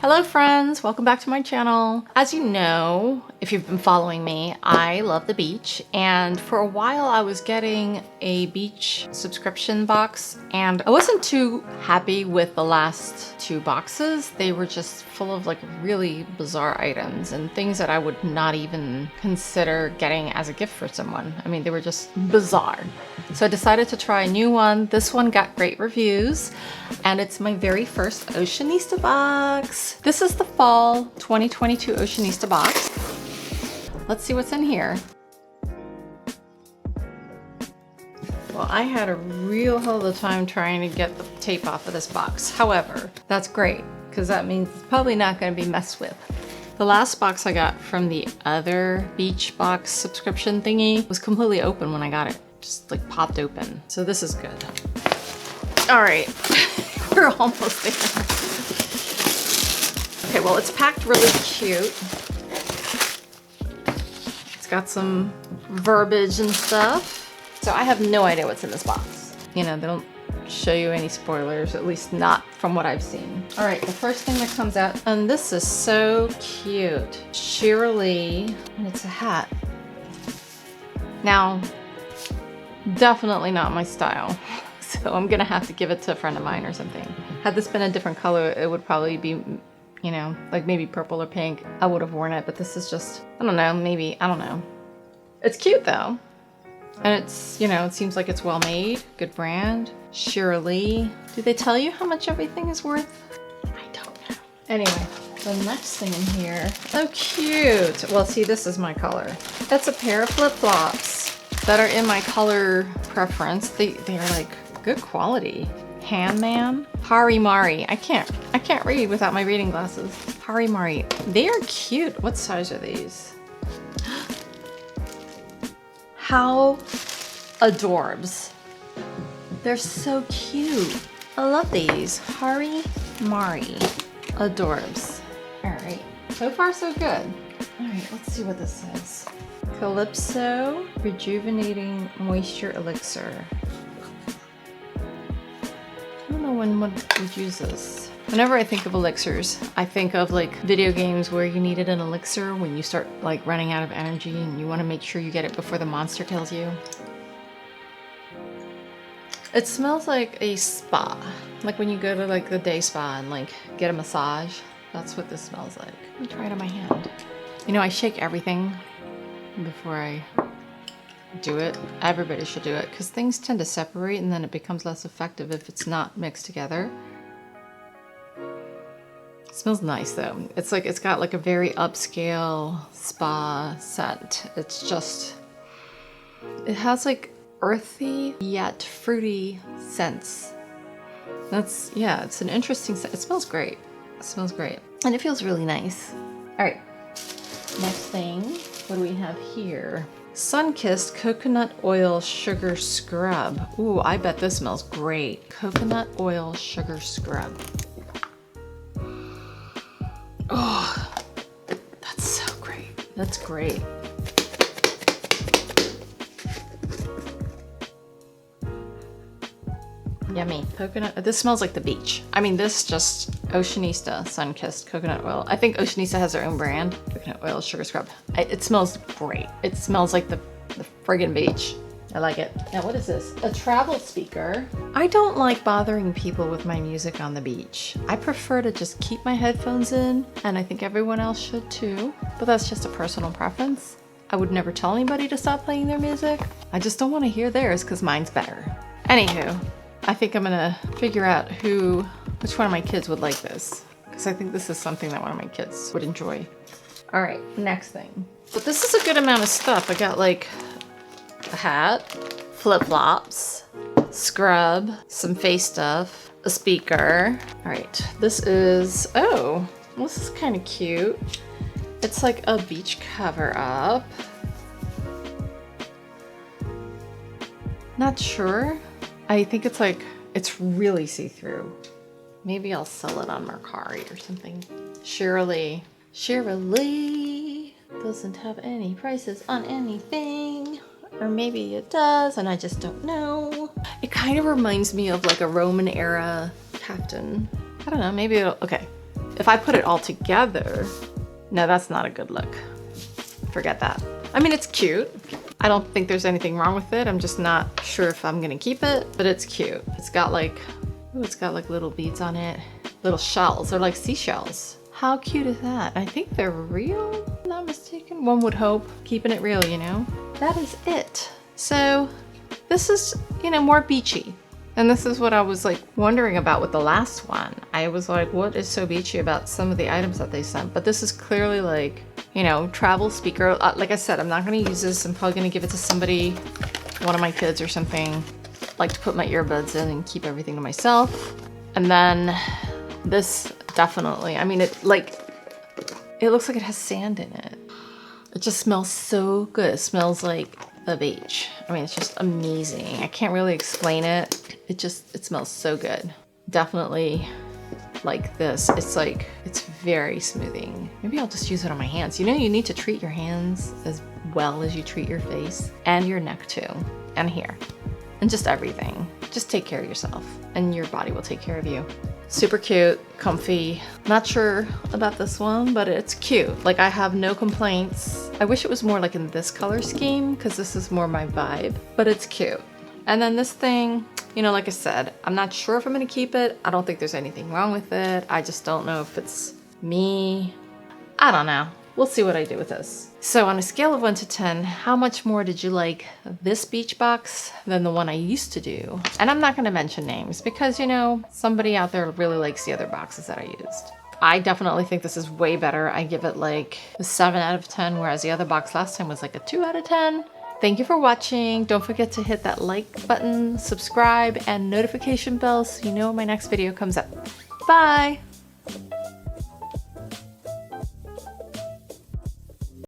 Hello friends, welcome back to my channel. As you know, if you've been following me, I love the beach, and for a while I was getting a beach subscription box and I wasn't too happy with the last two boxes. They were just full of like really bizarre items and things that I would not even consider getting as a gift for someone. I mean, they were just bizarre. So I decided to try a new one. This one got great reviews and it's my very first Oceanista box. This is the fall 2022 Oceanista box. Let's see what's in here. Well, I had a real hell of a time trying to get the tape off of this box. However, that's great because that means it's probably not going to be messed with. The last box I got from the other beach box subscription thingy was completely open when I got it. Just like popped open. So this is good. All right, we're almost there. Okay, well, it's packed really cute. It's got some verbiage and stuff. So I have no idea what's in this box. You know, they don't show you any spoilers, at least not from what I've seen. All right, the first thing that comes out, and this is so cute. Shirley, and it's a hat. Now, definitely not my style. So I'm gonna have to give it to a friend of mine or something. Had this been a different color, it would probably be, you know, like maybe purple or pink. I would have worn it, but this is just, I don't know, maybe, I don't know. It's cute though. And it's, you know, it seems like it's well made, good brand. Shirley. Do they tell you how much everything is worth? I don't know. Anyway, the next thing in here, so cute. Well, see, this is my color. That's a pair of flip-flops that are in my color preference. They're like good quality. Handman, Harimari. I can't read without my reading glasses. Harimari. They are cute. What size are these? How adorbs. They're so cute. I love these. Harimari. Adorbs. All right. So far, so good. All right, let's see what this says. Calypso Rejuvenating Moisture Elixir. I don't know when one would use this. Whenever I think of elixirs, I think of like video games where you needed an elixir when you start like running out of energy and you want to make sure you get it before the monster kills you. It smells like a spa. Like when you go to like the day spa and like get a massage. That's what this smells like. Let me try it on my hand. You know, I shake everything before I do it. Everybody should do it because things tend to separate and then it becomes less effective if it's not mixed together. It smells nice though. It's like, it's got like a very upscale spa scent. It's just, it has like earthy yet fruity scents. That's, yeah, it's an interesting scent. It smells great. It smells great. And it feels really nice. All right, next thing, what do we have here? Sun-Kissed Coconut Oil Sugar Scrub. Ooh, I bet this smells great. Coconut Oil Sugar Scrub. Oh, that's so great. That's great. Yummy. Coconut. This smells like the beach. I mean, this just Oceanista Sun-Kissed Coconut Oil. I think Oceanista has their own brand. Coconut Oil Sugar Scrub. It smells great. It smells like the friggin' beach. I like it. Now, what is this? A travel speaker. I don't like bothering people with my music on the beach. I prefer to just keep my headphones in, and I think everyone else should too. But that's just a personal preference. I would never tell anybody to stop playing their music. I just don't want to hear theirs because mine's better. Anywho. I think I'm gonna figure out which one of my kids would like this. Because I think this is something that one of my kids would enjoy. All right, next thing. But this is a good amount of stuff. I got like a hat, flip-flops, scrub, some face stuff, a speaker. All right, this is, oh, this is kind of cute. It's like a beach cover up. Not sure. I think it's like, it's really see-through. Maybe I'll sell it on Mercari or something. Shirley doesn't have any prices on anything. Or maybe it does and I just don't know. It kind of reminds me of like a Roman era caftan. I don't know, maybe it'll if I put it all together, no, that's not a good look. Forget that. I mean, it's cute. I don't think there's anything wrong with it. I'm just not sure if I'm gonna keep it, but it's cute. It's got like, ooh, it's got like little beads on it. Little shells, they're like seashells. How cute is that? I think they're real, if I'm not mistaken. One would hope, keeping it real, you know? That is it. So this is, you know, more beachy. And this is what I was like wondering about with the last one. I was like, what is so beachy about some of the items that they sent? But this is clearly like, you know, travel speaker. Like I said, I'm not gonna use this. I'm probably gonna give it to somebody, one of my kids or something. Like to put my earbuds in and keep everything to myself. And then this definitely, I mean, it looks like it has sand in it. It just smells so good. It smells like the beach. I mean, it's just amazing. I can't really explain it. It smells so good. Definitely like this. It's like, it's very smoothing. Maybe I'll just use it on my hands. You know, you need to treat your hands as well as you treat your face and your neck too, and here, and just everything. Just take care of yourself and your body will take care of you. Super cute, comfy. Not sure about this one, but it's cute. Like I have no complaints. I wish it was more like in this color scheme because this is more my vibe, but it's cute. And then this thing, you know, like I said, I'm not sure if I'm gonna keep it. I don't think there's anything wrong with it. I just don't know if it's me. I don't know. We'll see what I do with this. So on a scale of 1 to 10, how much more did you like this beach box than the one I used to do? And I'm not gonna mention names because, you know, somebody out there really likes the other boxes that I used. I definitely think this is way better. I give it like a 7 out of 10, whereas the other box last time was like a 2 out of 10. Thank you for watching. Don't forget to hit that like button, subscribe, and notification bell so you know when my next video comes up. Bye!